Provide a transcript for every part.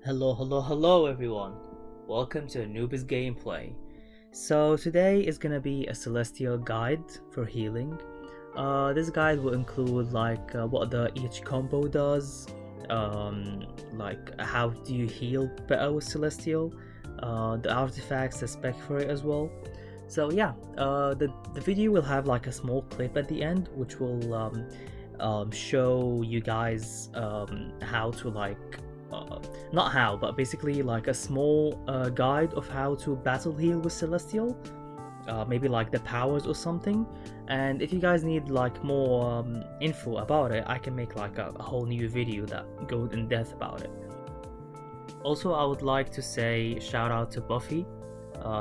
Hello everyone. Welcome to Anubis gameplay. So today is gonna be a celestial guide for healing. This guide will include what each combo does, like how do you heal better with celestial, the artifacts, the spec for it as well. So yeah, the video will have like a small clip at the end which will show you guys how to not how, but basically like a small guide of how to battle heal with celestial, maybe like the powers or something. And if you guys need like more info about it, I can make like a whole new video that goes in depth about it. Also, I would like to say shout out to Buffy.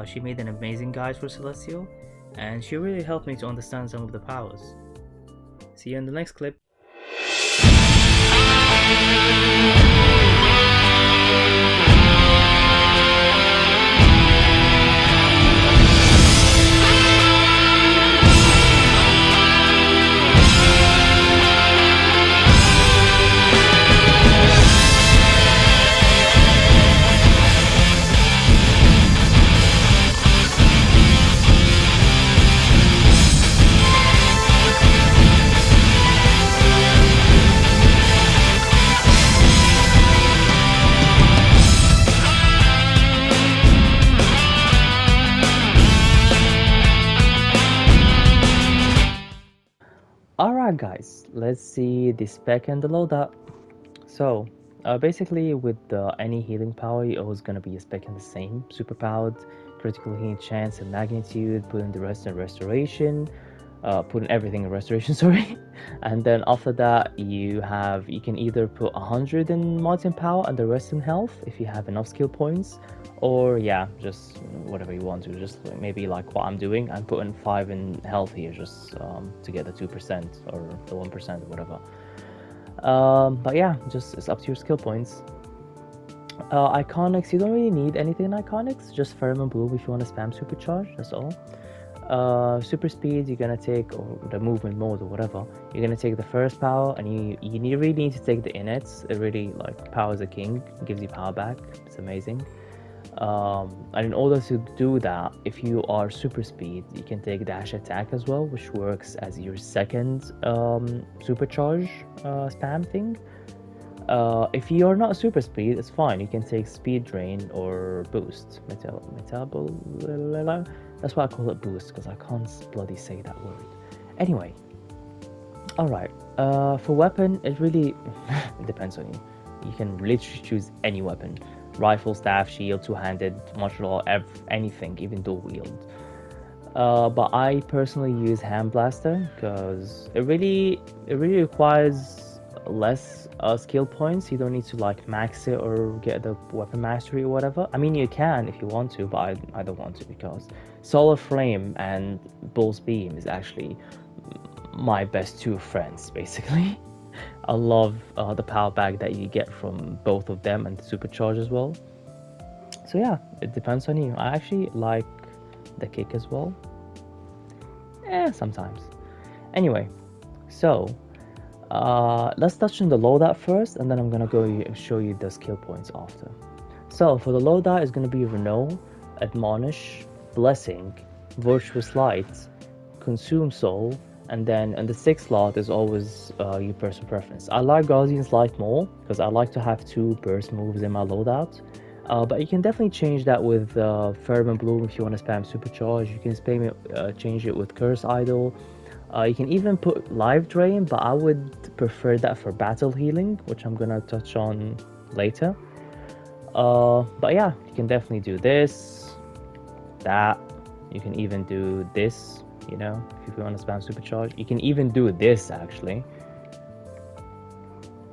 She made an amazing guide for celestial and she really helped me to understand some of the powers. See you in the next clip. Alright guys, let's see the spec and the loadout. So basically with any healing power, you're always going to be specking the same: super powered, critical healing chance and magnitude, putting the rest in restoration, putting everything in restoration, sorry. And then after that you can either put 100 in mods in power and the rest in health if you have enough skill points, or yeah, just whatever you want to. Just maybe like what I'm doing, I'm putting 5 in health here just to get the 2% or the 1% or whatever. But yeah, just it's up to your skill points. Iconics, you don't really need anything in iconics, just firm and blue if you want to spam supercharge, that's all. Super speed, you're gonna take, or the movement mode or whatever, you're gonna take the first power, and you really need to take the innits. It really like powers a king, gives you power back, it's amazing. And in order to do that, if you are super speed, you can take dash attack as well, which works as your second supercharge spam thing. If you're not super speed, it's fine, you can take speed drain or boost. That's why I call it boost, because I can't bloody say that word. Anyway, alright, for weapon, it really it depends on you. You can literally choose any weapon: rifle, staff, shield, two-handed, martial law, anything, even dual wield. But I personally use hand blaster because it really requires less skill points. You don't need to like max it or get the weapon mastery or whatever. I mean, you can if you want to, but I don't want to, because solar flame and bull's beam is actually my best two friends basically. I love the power back that you get from both of them and the supercharge as well. So yeah, it depends on you. I actually like the kick as well. Sometimes. Anyway, so let's touch on the loadout first, and then I'm gonna go show you the skill points after. So for the loadout, it's gonna be Renault, Admonish, Blessing, Virtuous Light, Consume Soul, and then in the 6th slot is always your personal preference. I like Guardian's Light more because I like to have 2 burst moves in my loadout. But you can definitely change that with Firm and Bloom if you want to spam supercharge. You can change it with Curse Idol. You can even put Life Drain, but I would prefer that for battle healing, which I'm gonna touch on later. But yeah, you can definitely do this, that. You can even do this, you know, if you want to spam supercharge. You can even do this actually.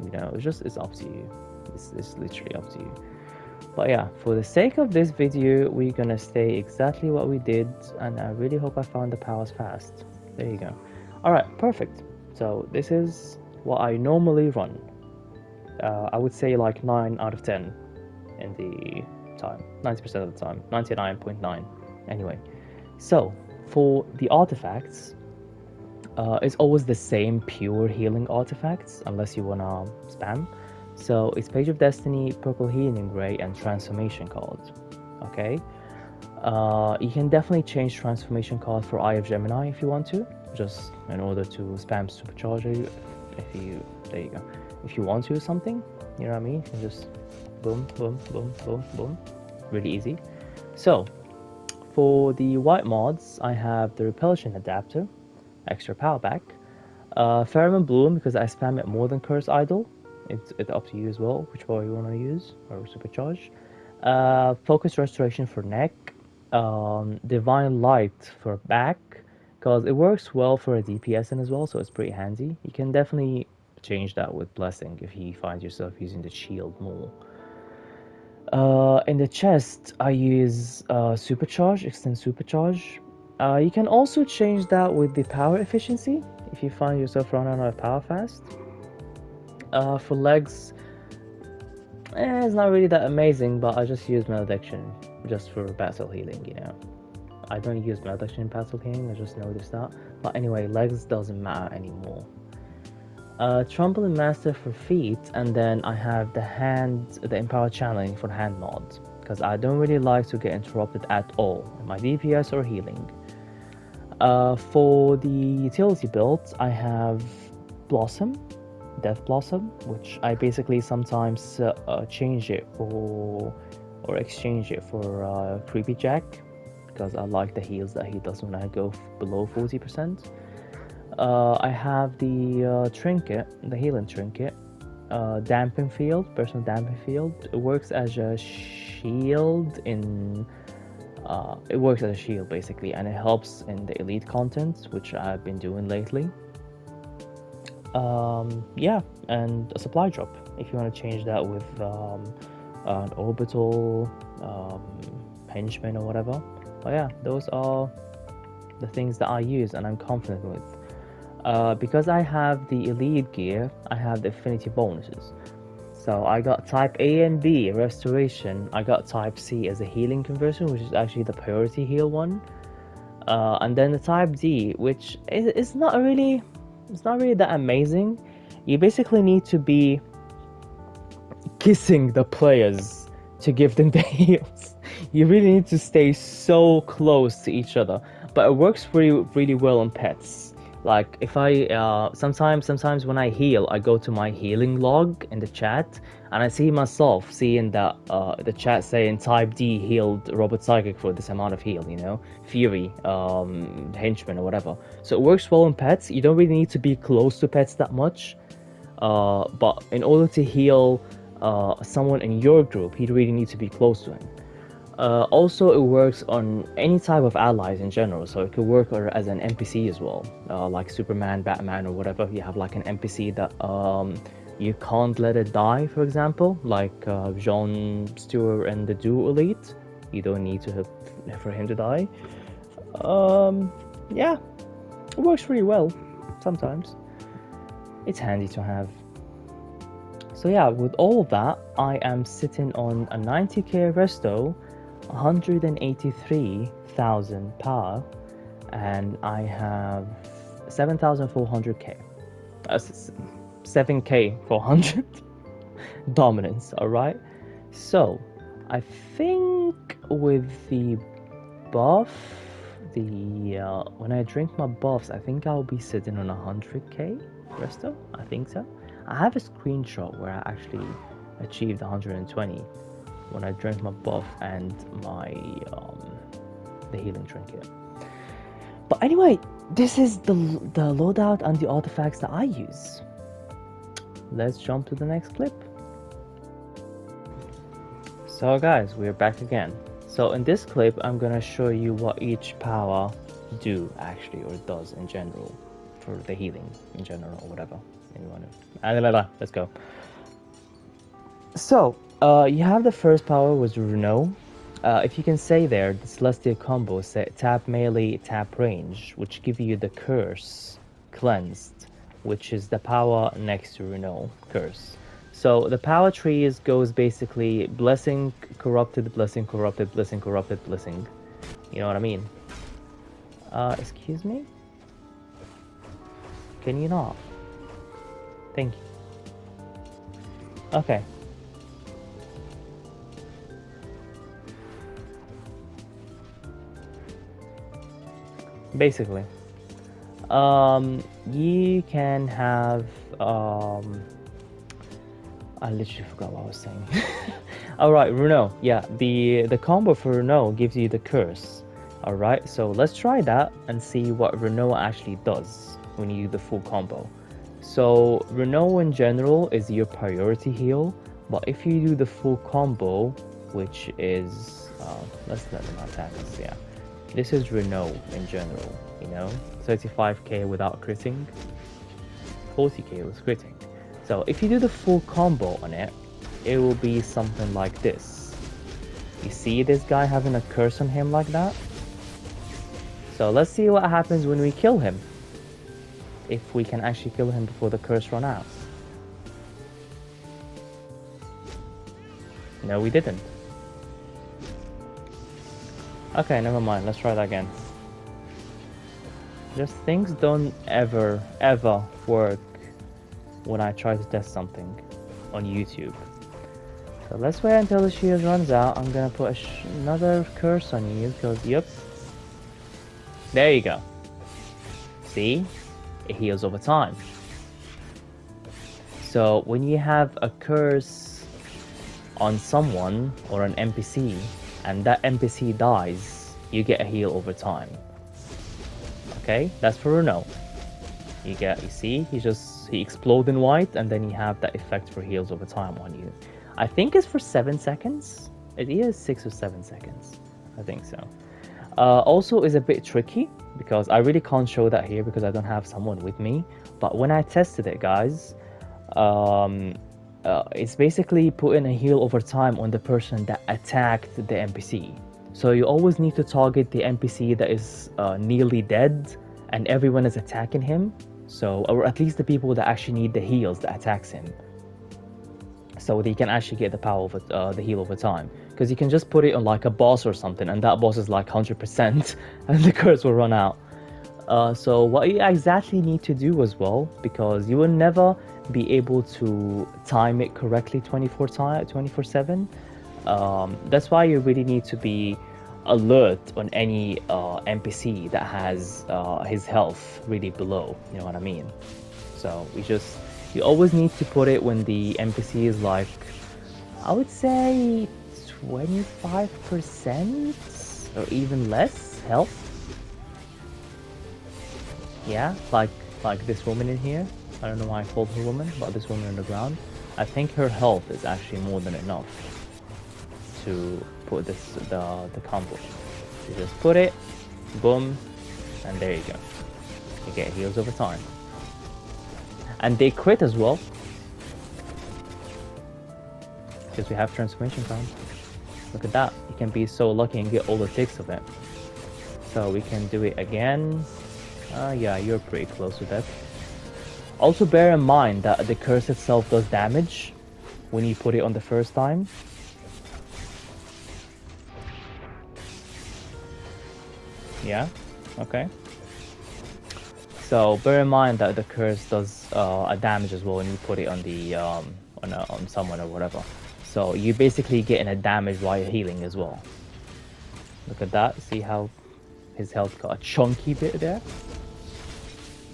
You know, it's up to you. It's literally up to you. But yeah, for the sake of this video, we're gonna stay exactly what we did, and I really hope I found the powers fast. There you go. Alright, perfect. So this is what I normally run. I would say like 9 out of 10 in the time. 90% of the time. 99.9. Anyway. So, for the artifacts, it's always the same pure healing artifacts, unless you wanna spam. So it's Page of Destiny, Purple Healing Ray, and Transformation card. Okay. You can definitely change Transformation card for Eye of Gemini if you want to, just in order to spam Supercharger. There you go. If you want to something, you know what I mean? You can just boom, boom, boom, boom, boom. Really easy. So for the white mods, I have the Repulsion Adapter, extra power back. Pheromone Bloom, because I spam it more than Curse Idol. It's up to you as well, which power you want to use, or Supercharge. Focus Restoration for neck. Divine Light for back, because it works well for a DPS as well, so it's pretty handy. You can definitely change that with Blessing if you find yourself using the shield more. In the chest, I use Supercharge, Extend Supercharge. You can also change that with the power efficiency if you find yourself running out of power fast. For legs, it's not really that amazing, but I just use Malediction just for battle healing, you know. I don't use Malediction in battle healing, I just noticed that. But anyway, legs doesn't matter anymore. Trampoline Master for feet, and then I have the Empower Channeling for hand mod, because I don't really like to get interrupted at all in my DPS or healing. For the utility builds, I have Blossom, Death Blossom, which I basically sometimes change it or exchange it for Creepy Jack, because I like the heals that he does when I go below 40%. I have the trinket, the healing trinket, Damping Field, personal Damping Field. It works as a shield basically, and it helps in the elite content, which I've been doing lately. Yeah, and a supply drop if you want to change that with an orbital, henchman or whatever. But yeah, those are the things that I use and I'm confident with. Because I have the elite gear, I have the affinity bonuses. So I got type A and B restoration. I got type C as a healing conversion, which is actually the priority heal one. And then the type D, which is not really that amazing. You basically need to be kissing the players to give them the heals. You really need to stay so close to each other, but it works really well on pets. Like if I sometimes when I heal, I go to my healing log in the chat, and I see myself seeing that the chat saying type D healed Robot Psychic for this amount of heal, you know, Fury, henchman or whatever. So it works well on pets. You don't really need to be close to pets that much, but in order to heal someone in your group, you really need to be close to him. Also, it works on any type of allies in general, so it could work as an NPC as well, like Superman, Batman, or whatever. You have like an NPC that you can't let it die, for example, like John Stewart and the Duo Elite. You don't need for him to die. Yeah, it works really well sometimes. It's handy to have. So yeah, with all of that, I am sitting on a 90k resto, 183,000 power, and I have 7,400k. 7k 400 dominance, alright? So, I think with the buff, when I drink my buffs, I think I'll be sitting on 100k resto, I think so. I have a screenshot where I actually achieved 120 when I drank my buff and my the healing trinket. But anyway, this is the loadout and the artifacts that I use. Let's jump to the next clip. So guys, we're back again. So in this clip, I'm gonna show you what each power do actually, or does in general, for the healing in general, or whatever. Let's go. So, you have the first power was Renault. If you can say there, the Celestial combo set tap melee, tap range, which give you the curse cleansed, which is the power next to Renault curse. So the power tree goes basically blessing, corrupted, blessing, corrupted, blessing, corrupted, blessing. You know what I mean? Excuse me? Can you not? Thank you. Okay. Basically, you can have I literally forgot what I was saying. Alright, Renault. Yeah, the combo for Renault gives you the curse. Alright, so let's try that and see what Renault actually does when you do the full combo. So Renault in general is your priority heal, but if you do the full combo, which is let's let them attack us. Yeah, this is Renault in general, you know, 35k without critting, 40k with critting. So if you do the full combo on it, it will be something like this. You see this guy having a curse on him like that? So let's see what happens when we kill him. If we can actually kill him before the curse run out. No, we didn't. Okay, never mind. Let's try that again. Just things don't ever work when I try to test something on YouTube. So let's wait until the shield runs out. I'm gonna put another curse on you because, yep. There you go. See? It heals over time. So when you have a curse on someone or an NPC and that NPC dies, you get a heal over time. Okay, that's for Renault. You see, he explodes in white and then you have that effect for heals over time on you. I think it's for 7 seconds. It is 6 or 7 seconds. I think so. Also is a bit tricky because I really can't show that here because I don't have someone with me. But when I tested it, guys, it's basically putting a heal over time on the person that attacked the NPC. So you always need to target the NPC that is nearly dead and everyone is attacking him. So, or at least the people that actually need the heals that attacks him. So they can actually get the power of the heal over time. Because you can just put it on like a boss or something and that boss is like 100% and the curse will run out. So what you exactly need to do as well, because you will never be able to time it correctly 24/7. That's why you really need to be alert on any NPC that has his health really below, you know what I mean? So you always need to put it when the NPC is like, I would say 25% or even less health. Yeah, like this woman in here. I don't know why I called her woman, but this woman on the ground. I think her health is actually more than enough to put the combo. You just put it, boom, and there you go. You get heals over time. And they crit as well. Because we have transformation time. Look at that. You can be so lucky and get all the ticks of it. So we can do it again. Yeah, you're pretty close to that. Also bear in mind that the curse itself does damage when you put it on the first time. Yeah, okay. So bear in mind that the curse does a damage as well when you put it on the on someone or whatever. So you basically getting a damage while you're healing as well. Look at that. See how his health got a chunky bit there?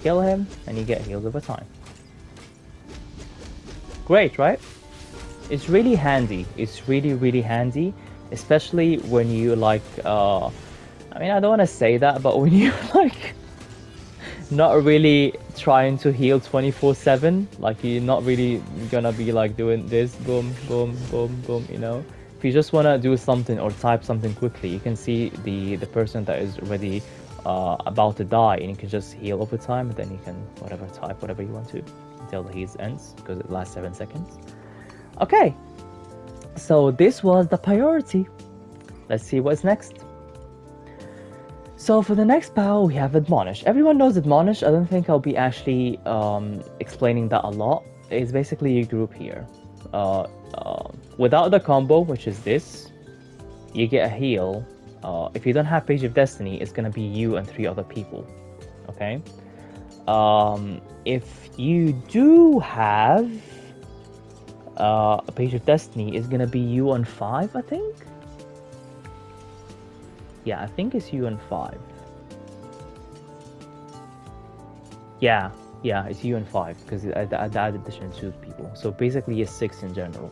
Kill him and you get healed over time. Great, right? It's really handy. It's really handy, especially when you like I mean, I don't want to say that, but when you're like not really trying to heal 24/7, like you're not really gonna be like doing this boom boom boom boom, you know. If you just want to do something or type something quickly, you can see the person that is already about to die, and you can just heal over time, and then you can type whatever you want to until the heal ends, because it lasts 7 seconds. Okay, so this was the priority. Let's see what's next. So for the next power, we have Admonish. Everyone knows Admonish. I don't think I'll be actually explaining that a lot. It's basically a group here. Without the combo, which is this, you get a heal. If you don't have Page of Destiny, it's gonna be you and 3 other people. Okay. If you do have Page of Destiny is gonna be you on 5, I think. Yeah, I think it's you on 5. Yeah, it's you on 5 because I added addition to people. So basically, it's 6 in general.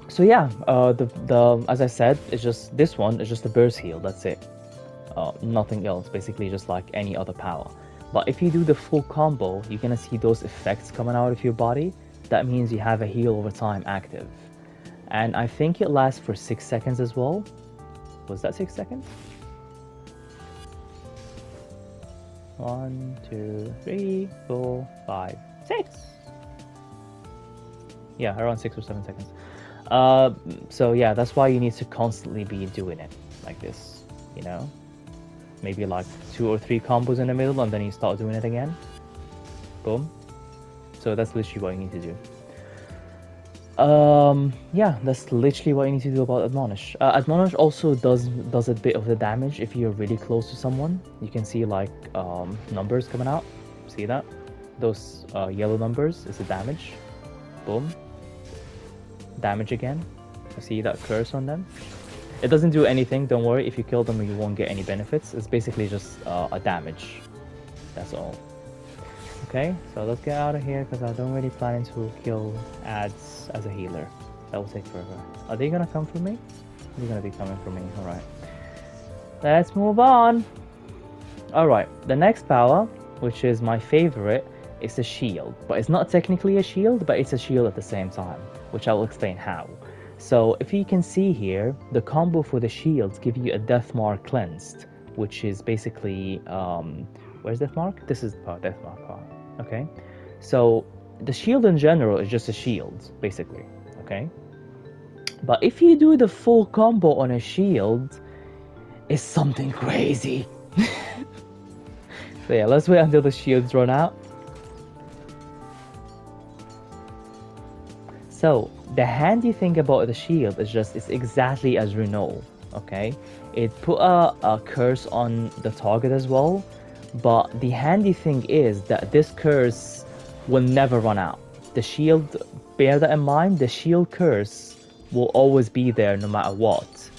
So yeah, the as I said, it's just this one is just a burst heal. That's it. Nothing else. Basically, just like any other power. But if you do the full combo, you're gonna see those effects coming out of your body. That means you have a heal over time active, and I think it lasts for 6 seconds as well. Was that 6 seconds? 1, 2, 3, 4, 5, 6. Yeah, around 6 or 7 seconds. So yeah, that's why you need to constantly be doing it like this, you know? Maybe like 2 or 3 combos in the middle and then you start doing it again. Boom. So that's literally what you need to do. Yeah, that's literally what you need to do about Admonish. Admonish also does a bit of the damage if you're really close to someone. You can see like numbers coming out. See that? Those yellow numbers is the damage. Boom. Damage again. You see that curse on them? It doesn't do anything, don't worry. If you kill them, you won't get any benefits. It's basically just a damage. That's all. Okay, so let's get out of here because I don't really plan to kill ads as a healer. That will take forever. Are they gonna come for me? They're gonna be coming for me. Alright. Let's move on. Alright, the next power, which is my favorite, is a shield. But it's not technically a shield, but it's a shield at the same time, which I will explain how. So if you can see here, the combo for the shields give you a Death Mark cleansed, which is basically where's Death Mark? This is the Death Mark part. Okay, so the shield in general is just a shield, basically. Okay, but if you do the full combo on a shield, it's something crazy. So yeah, let's wait until the shields run out. So the handy thing about the shield is just it's exactly as Renault. Okay, it put a curse on the target as well. But the handy thing is that this curse will never run out. The shield, bear that in mind, the shield curse will always be there no matter what.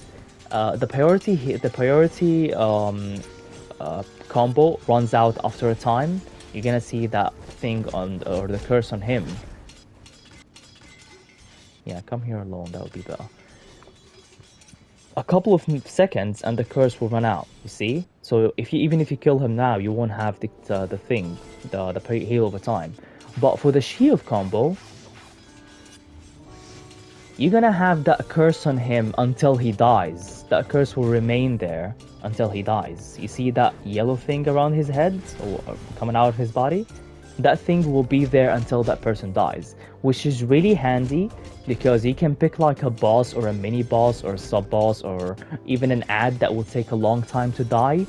The priority combo runs out after a time. You're gonna see that thing on, or the curse on him. Yeah, come here alone, that would be better. A couple of seconds and the curse will run out, you see? So even if you kill him now, you won't have the heal over time. But for the shield combo, you're gonna have that curse on him until he dies. That curse will remain there until he dies. You see that yellow thing around his head, or coming out of his body? That thing will be there until that person dies, which is really handy because you can pick like a boss or a mini boss or a sub boss or even an ad that will take a long time to die,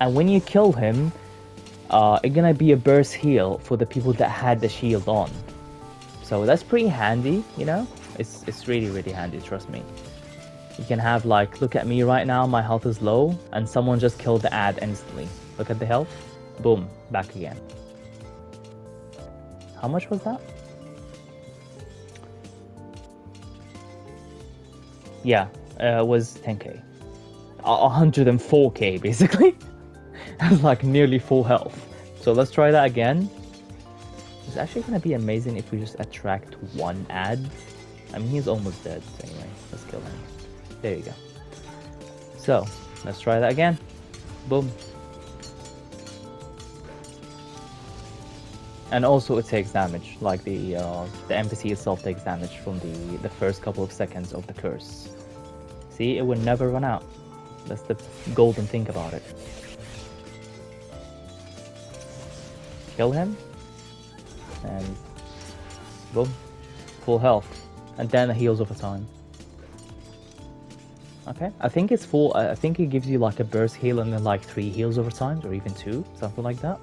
and when you kill him, it's gonna be a burst heal for the people that had the shield on. So that's pretty handy, you know? It's really handy, trust me. You can have like, look at me right now, my health is low and someone just killed the ad instantly. Look at the health, boom, back again. How much was that? Yeah, it was 10k. 104k basically. That's like nearly full health. So let's try that again. It's actually gonna be amazing if we just attract one ad. I mean, he's almost dead, so anyway, let's kill him. There you go. So, let's try that again. Boom. And also it takes damage, like the NPC itself takes damage from the first couple of seconds of the curse. See, it will never run out. That's the golden thing about it. Kill him, and boom, full health, and then it heals over time. Okay, I think it's full. I think it gives you like a burst heal and then like 3 heals over time, or even 2, something like that.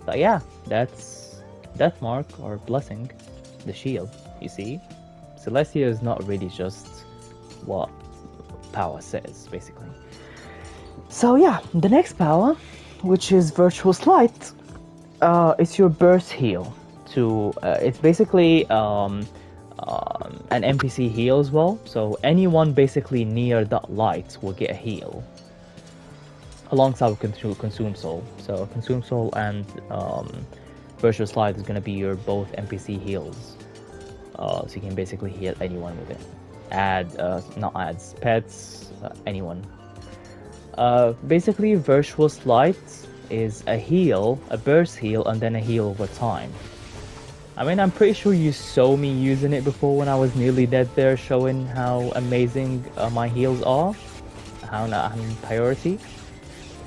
But yeah, that's Death Mark or Blessing, the shield. You see, Celestia is not really just what power says, basically. So yeah, the next power, which is Virtuous Light, it's your burst heal. to it's basically an NPC heal as well. So anyone basically near that light will get a heal alongside with consume soul. So consume soul and virtuous light is gonna be your both NPC heals. So you can basically heal anyone with it. Not ads, pets, anyone. Basically, virtuous light is a heal, a burst heal, and then a heal over time. I mean, I'm pretty sure you saw me using it before when I was nearly dead there, showing how amazing my heals are, how I'm priority.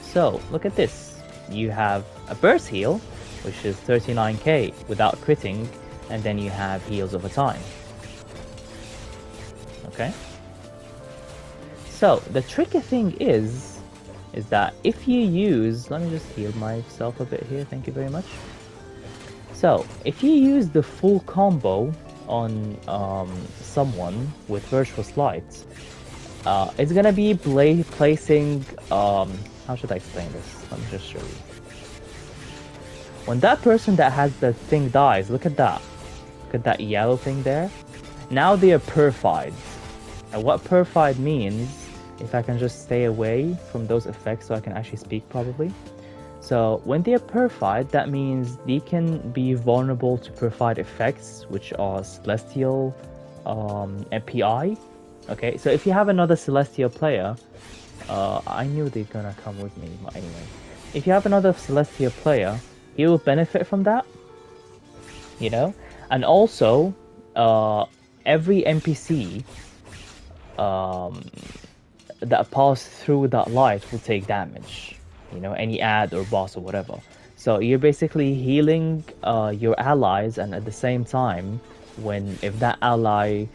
So, look at this. You have a burst heal, which is 39k without critting, and then you have heals over time. Okay? So, the tricky thing is that if you use... Let me just heal myself a bit here, thank you very much. So, if you use the full combo on someone with virtuous light, it's gonna be placing... how should I explain this? Let me just show you. When that person that has the thing dies, look at that. Look at that yellow thing there. Now they are purified. And what purified means, if I can just stay away from those effects so I can actually speak probably. So when they are purified, that means they can be vulnerable to purified effects, which are Celestial and PI. Okay, so if you have another Celestial player, I knew they're gonna come with me, but anyway. If you have another Celestial player, he will benefit from that, you know? And also, every NPC that pass through that light will take damage, you know, any ad or boss or whatever. So you're basically healing your allies, and at the same time, if that ally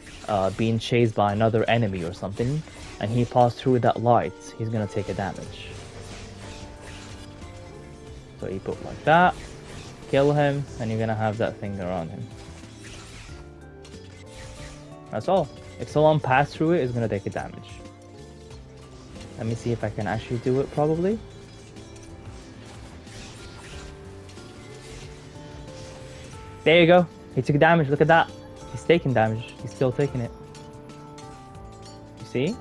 being chased by another enemy or something, and he passed through that light, he's gonna take a damage. So you put like that, kill him, and you're gonna have that thing around him. That's all. If someone passed through it, it's gonna take a damage. Let me see if I can actually do it probably. There you go. He took damage, look at that. He's taking damage. He's still taking it. You see?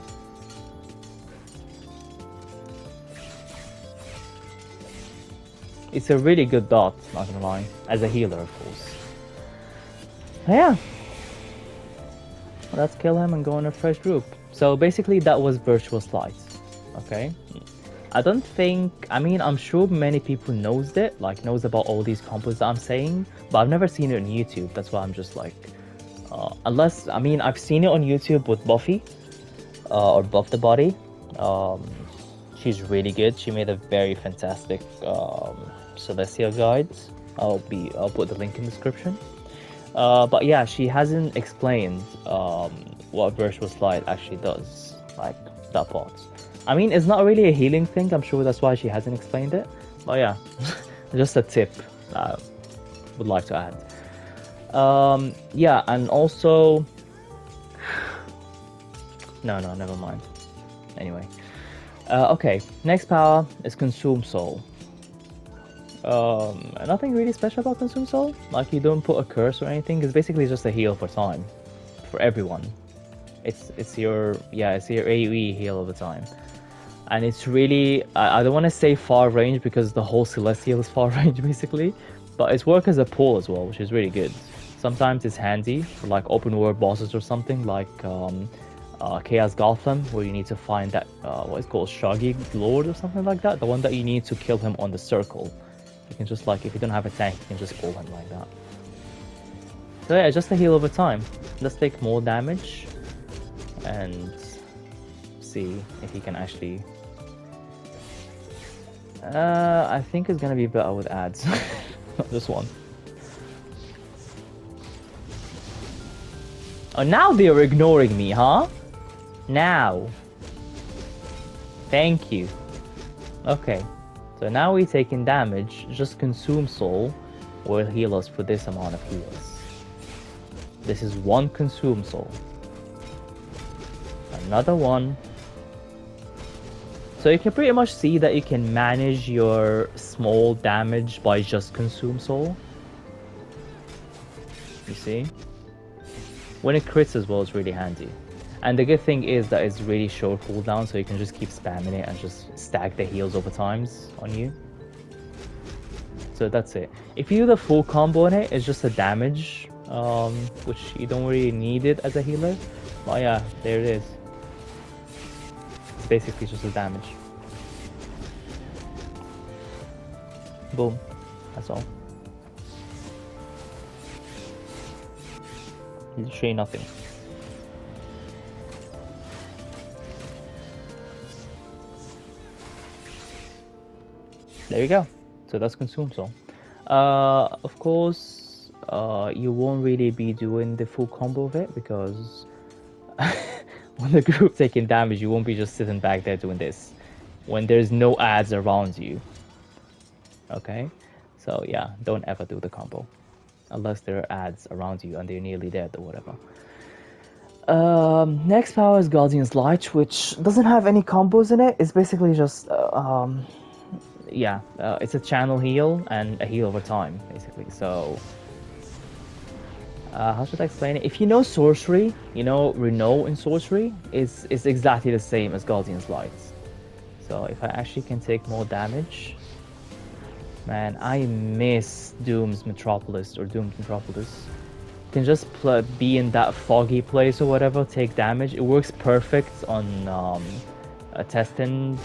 It's a really good dot, not gonna lie. As a healer, of course. Yeah. Let's kill him and go on a fresh group. So basically that was virtuous light. Okay? I don't think... I mean, I'm sure many people knows it. Like, knows about all these combos that I'm saying. But I've never seen it on YouTube. That's why I'm just like... unless... I mean, I've seen it on YouTube with Buffy. Or Buff the Body. She's really good. She made a very fantastic Celestial guides. I'll put the link in the description. But yeah, she hasn't explained what virtuous light actually does, like that part. I mean, it's not really a healing thing. I'm sure that's why she hasn't explained it. But yeah, just a tip I would like to add. Yeah, and also... No, never mind. Anyway. Okay, next power is Consume Soul. Nothing really special about Consume Soul. Like, you don't put a curse or anything. It's basically just a heal for time. For everyone. It's your AoE heal over time. And it's really... I don't want to say far range because the whole Celestial is far range basically. But it's work as a pull as well, which is really good. Sometimes it's handy for like open world bosses or something like... Chaos Gotham, where you need to find that what is called Shaggy Lord or something like that, the one that you need to kill him on the circle. You can just like, if you don't have a tank, you can just pull him like that. So yeah, just a heal over time. Let's take more damage and see if he can actually... I think it's gonna be better with ads. Not this one. Oh, now they're ignoring me, huh? Now. Thank you. Okay. So now we're taking damage. Just Consume Soul will heal us for this amount of heals. This is one Consume Soul. Another one. So you can pretty much see that you can manage your small damage by just Consume Soul. You see? When it crits as well, it's really handy. And the good thing is that it's really short cooldown, so you can just keep spamming it and just stack the heals over times on you. So that's it. If you do the full combo on it, it's just a damage, which you don't really need it as a healer. But yeah, there it is. It's basically just a damage. Boom. That's all. Literally nothing. There you go. So that's consume soul. Of course, you won't really be doing the full combo of it because when the group's taking damage, you won't be just sitting back there doing this when there's no ads around you. Okay, so yeah, don't ever do the combo unless there are ads around you and they're nearly dead or whatever. Next power is Guardian's Light, which doesn't have any combos in it. It's basically just yeah, it's a channel heal and a heal over time, basically. So how should I explain it? If you know sorcery, you know Renault in sorcery is exactly the same as Guardian's Light. So if I actually can take more damage, man, I miss Doom's Metropolis or Doom's Metropolis. You can just be in that foggy place or whatever, take damage. It works perfect on testing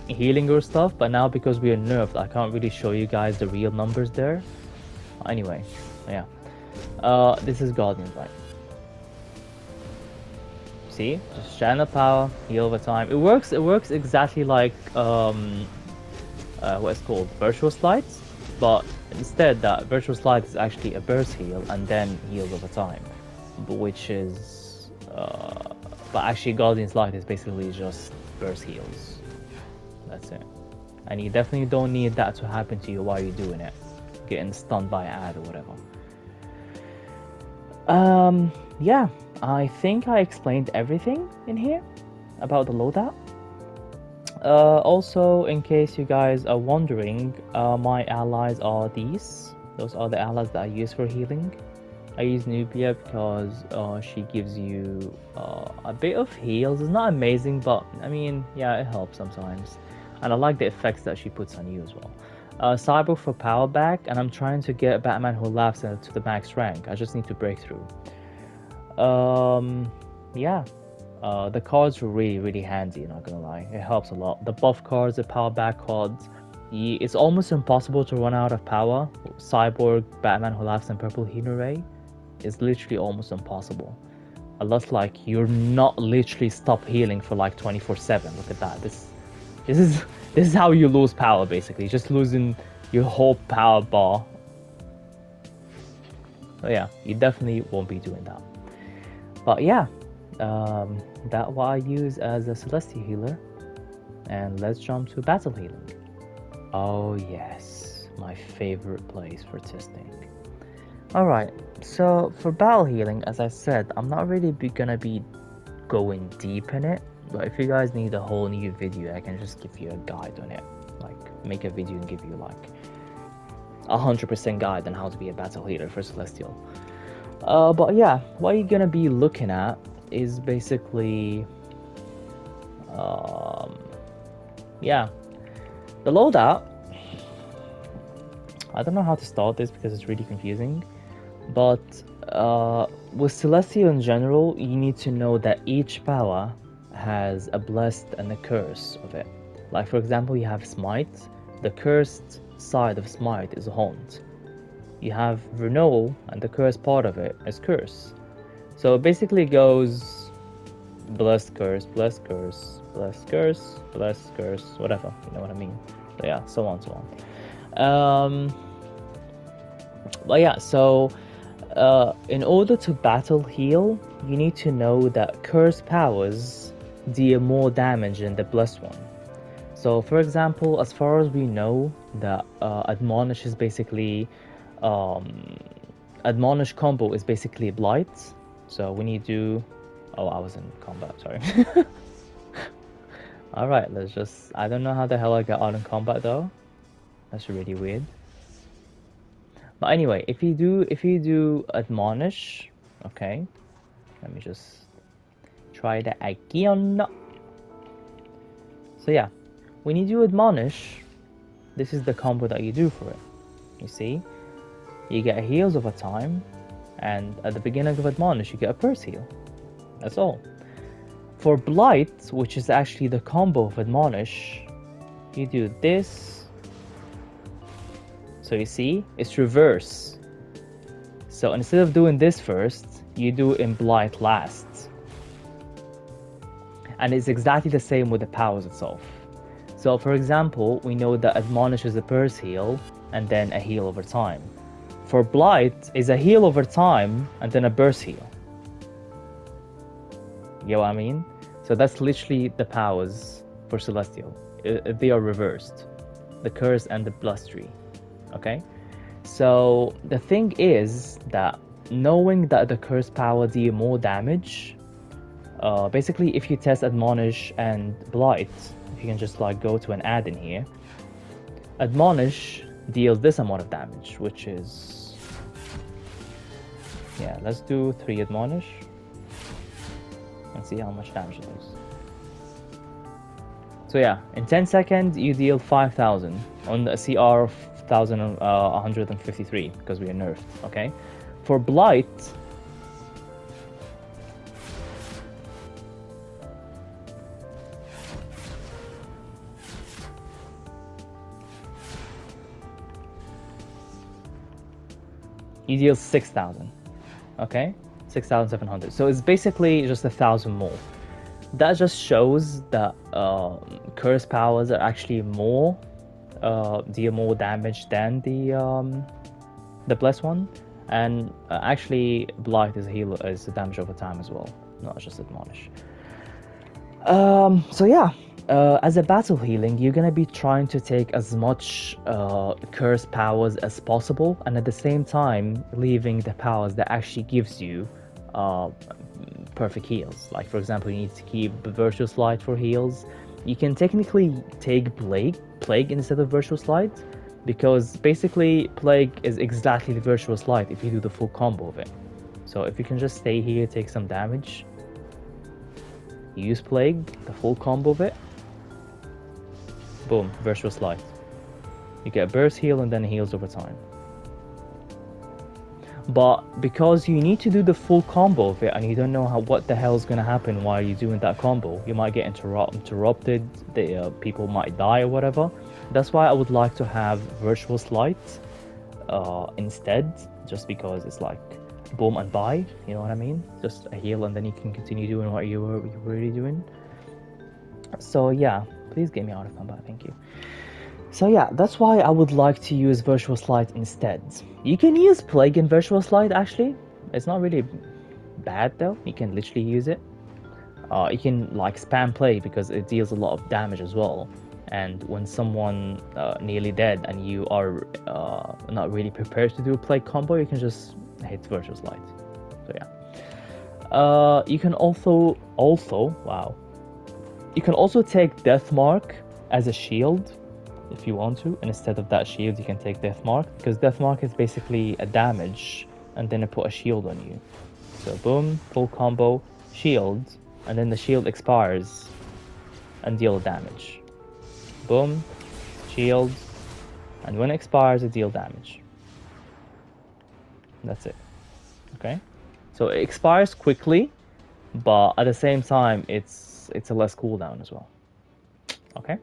healing or stuff, but now because we are nerfed, I can't really show you guys the real numbers there. Anyway, yeah. This is Guardian's Light. See, just channel power, heal over time. It works exactly like what it's called, virtuous light, but instead that virtuous light is actually a burst heal and then heals over time, which is but actually Guardian's Light is basically just burst heals. That's it. And you definitely don't need that to happen to you while you're doing it, getting stunned by an ad or whatever. Yeah, I think I explained everything in here about the loadout. Also, in case you guys are wondering, my allies are these. Those are the allies that I use for healing. I use Nubia because she gives you a bit of heals. It's not amazing, but I mean, yeah, it helps sometimes. And I like the effects that she puts on you as well. Cyborg for power back, and I'm trying to get Batman Who Laughs to the max rank. I just need to break through. Yeah. The cards were really handy, not gonna lie. It helps a lot. The buff cards, the power back cards. It's almost impossible to run out of power. Cyborg, Batman Who Laughs, and Purple Healer Ray is literally almost impossible. Unless like you're not literally stop healing for like 24/7. Look at that. This is how you lose power basically. Just losing your whole power bar. So yeah, you definitely won't be doing that. But yeah, that what I use as a Celestial healer. And let's jump to battle healing. Oh yes, my favorite place for testing. Alright, so for battle healing, as I said, I'm not really gonna be going deep in it, but if you guys need a whole new video, I can just give you a guide on it. Like, make a video and give you like 100% guide on how to be a battle healer for Celestial. But yeah, what you're gonna be looking at is basically yeah, the loadout. I don't know how to start this because it's really confusing, but with Celestial in general, you need to know that each power has a blessed and a curse of it. Like for example, you have Smite. The cursed side of Smite is Haunt. You have Renault, and the cursed part of it is Curse. So it basically goes blessed, curse, blessed, curse, blessed, curse, blessed, curse, whatever, you know what I mean. So yeah, so on, so on. But yeah, so in order to battle heal, you need to know that cursed powers deal more damage than the blessed one. So for example, as far as we know, that Admonish is basically Admonish combo is basically Blight. So when you do, oh, I was in combat, sorry. Alright, let's just, I don't know how the hell I got out in combat though. That's really weird. But anyway, if you do admonish, okay, let me just try that again. So yeah, when you do admonish, this is the combo that you do for it. You see, you get heals over time, and at the beginning of admonish, you get a burst heal. That's all. For blight, which is actually the combo of admonish, you do this. So you see, it's reverse. So instead of doing this first, you do in blight last. And it's exactly the same with the powers itself. So for example, we know that admonish is a burst heal and then a heal over time. For blight is a heal over time and then a burst heal. You know what I mean? So that's literally the powers for Celestial. They are reversed. The curse and the blustery. Okay? So the thing is that knowing that the curse power deal more damage, basically if you test admonish and blight, if you can just like go to an add-in here, admonish deals this amount of damage, which is, yeah, let's do 3 admonish and see how much damage it is. So yeah, in 10 seconds you deal 5,000 on the CR of 1,153 because we are nerfed, okay? For blight, you deal 6,000, okay? 6,700. So it's basically just 1,000 more. That just shows that curse powers are actually more deal more damage than the blessed one, and actually blight is a damage over time as well, not just admonish. So yeah, as a battle healing, you're gonna be trying to take as much curse powers as possible, and at the same time leaving the powers that actually gives you perfect heals. Like for example, you need to keep the virtuous light for heals. You can technically take plague instead of virtuous light, because basically plague is exactly the virtuous light if you do the full combo of it. So if you can just stay here, take some damage, use plague, the full combo of it, boom, virtuous light. You get a burst heal and then heals over time. But because you need to do the full combo of it and you don't know what the hell is going to happen while you're doing that combo, you might get interrupted, people might die or whatever. That's why I would like to have virtuous light instead, just because it's like boom and bye, you know what I mean? Just a heal and then you can continue doing what you were already doing. So yeah, please get me out of combat, thank you. So yeah, that's why I would like to use virtuous light instead. You can use plague in virtuous light actually. It's not really bad though. You can literally use it. You can like spam plague because it deals a lot of damage as well. And when someone nearly dead and you are not really prepared to do a plague combo, you can just hit virtuous light. So yeah. You can also wow. You can also take death mark as a shield if you want to, and instead of that shield you can take death mark, because death mark is basically a damage and then it put a shield on you. So boom, full combo, shield, and then the shield expires and deal damage. Boom, shield, and when it expires it deal damage. That's it. Okay, so it expires quickly, but at the same time it's a less cooldown as well. Okay,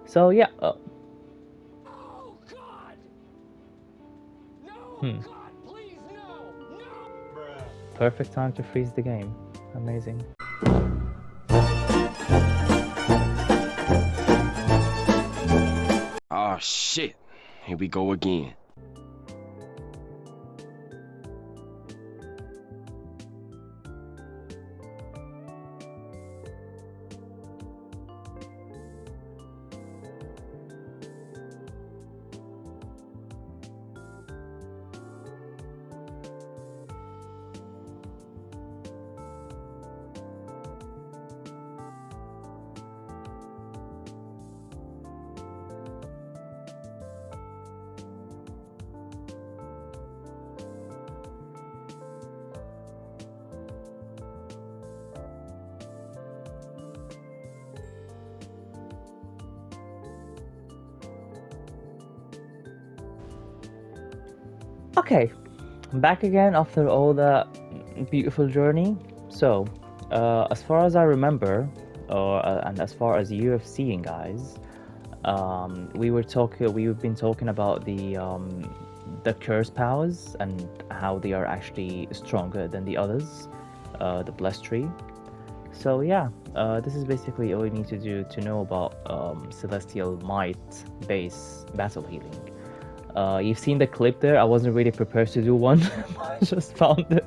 so yeah. Oh God! No! God, please, no! No! Perfect time to freeze the game. Amazing. Oh shit, here we go again. Okay, I'm back again after all that beautiful journey. So, as far as I remember, and as far as you have seen, guys, we've been talking about the curse powers and how they are actually stronger than the others, the blessed tree. So yeah, this is basically all you need to do to know about Celestial Might base battle healing. You've seen the clip there. I wasn't really prepared to do one. I just found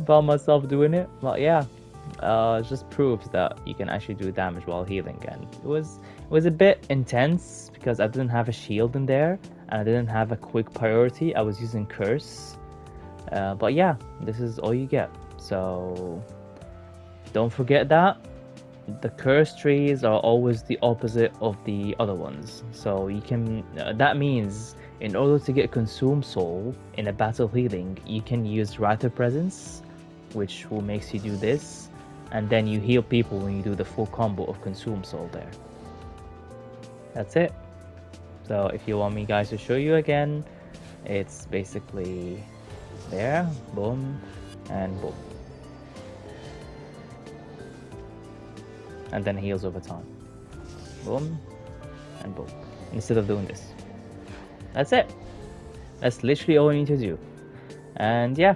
myself doing it. But yeah, it just proves that you can actually do damage while healing, and it was a bit intense because I didn't have a shield in there and I didn't have a quick priority. I was using curse, but yeah, this is all you get. So don't forget that the curse trees are always the opposite of the other ones. So you can that means in order to get consume soul in a battle healing, you can use Writer Presence, which will makes you do this, and then you heal people when you do the full combo of consume soul there. That's it. So if you want me guys to show you again, it's basically there, boom, and boom. And then heals over time. Boom, and boom. Instead of doing this. That's it. That's literally all you need to do. And yeah,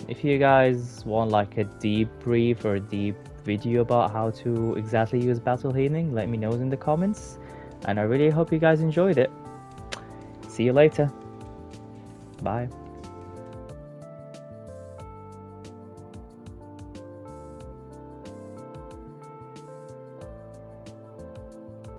if you guys want like a deep brief or a deep video about how to exactly use battle healing, let me know in the comments. And I really hope you guys enjoyed it. See you later. Bye.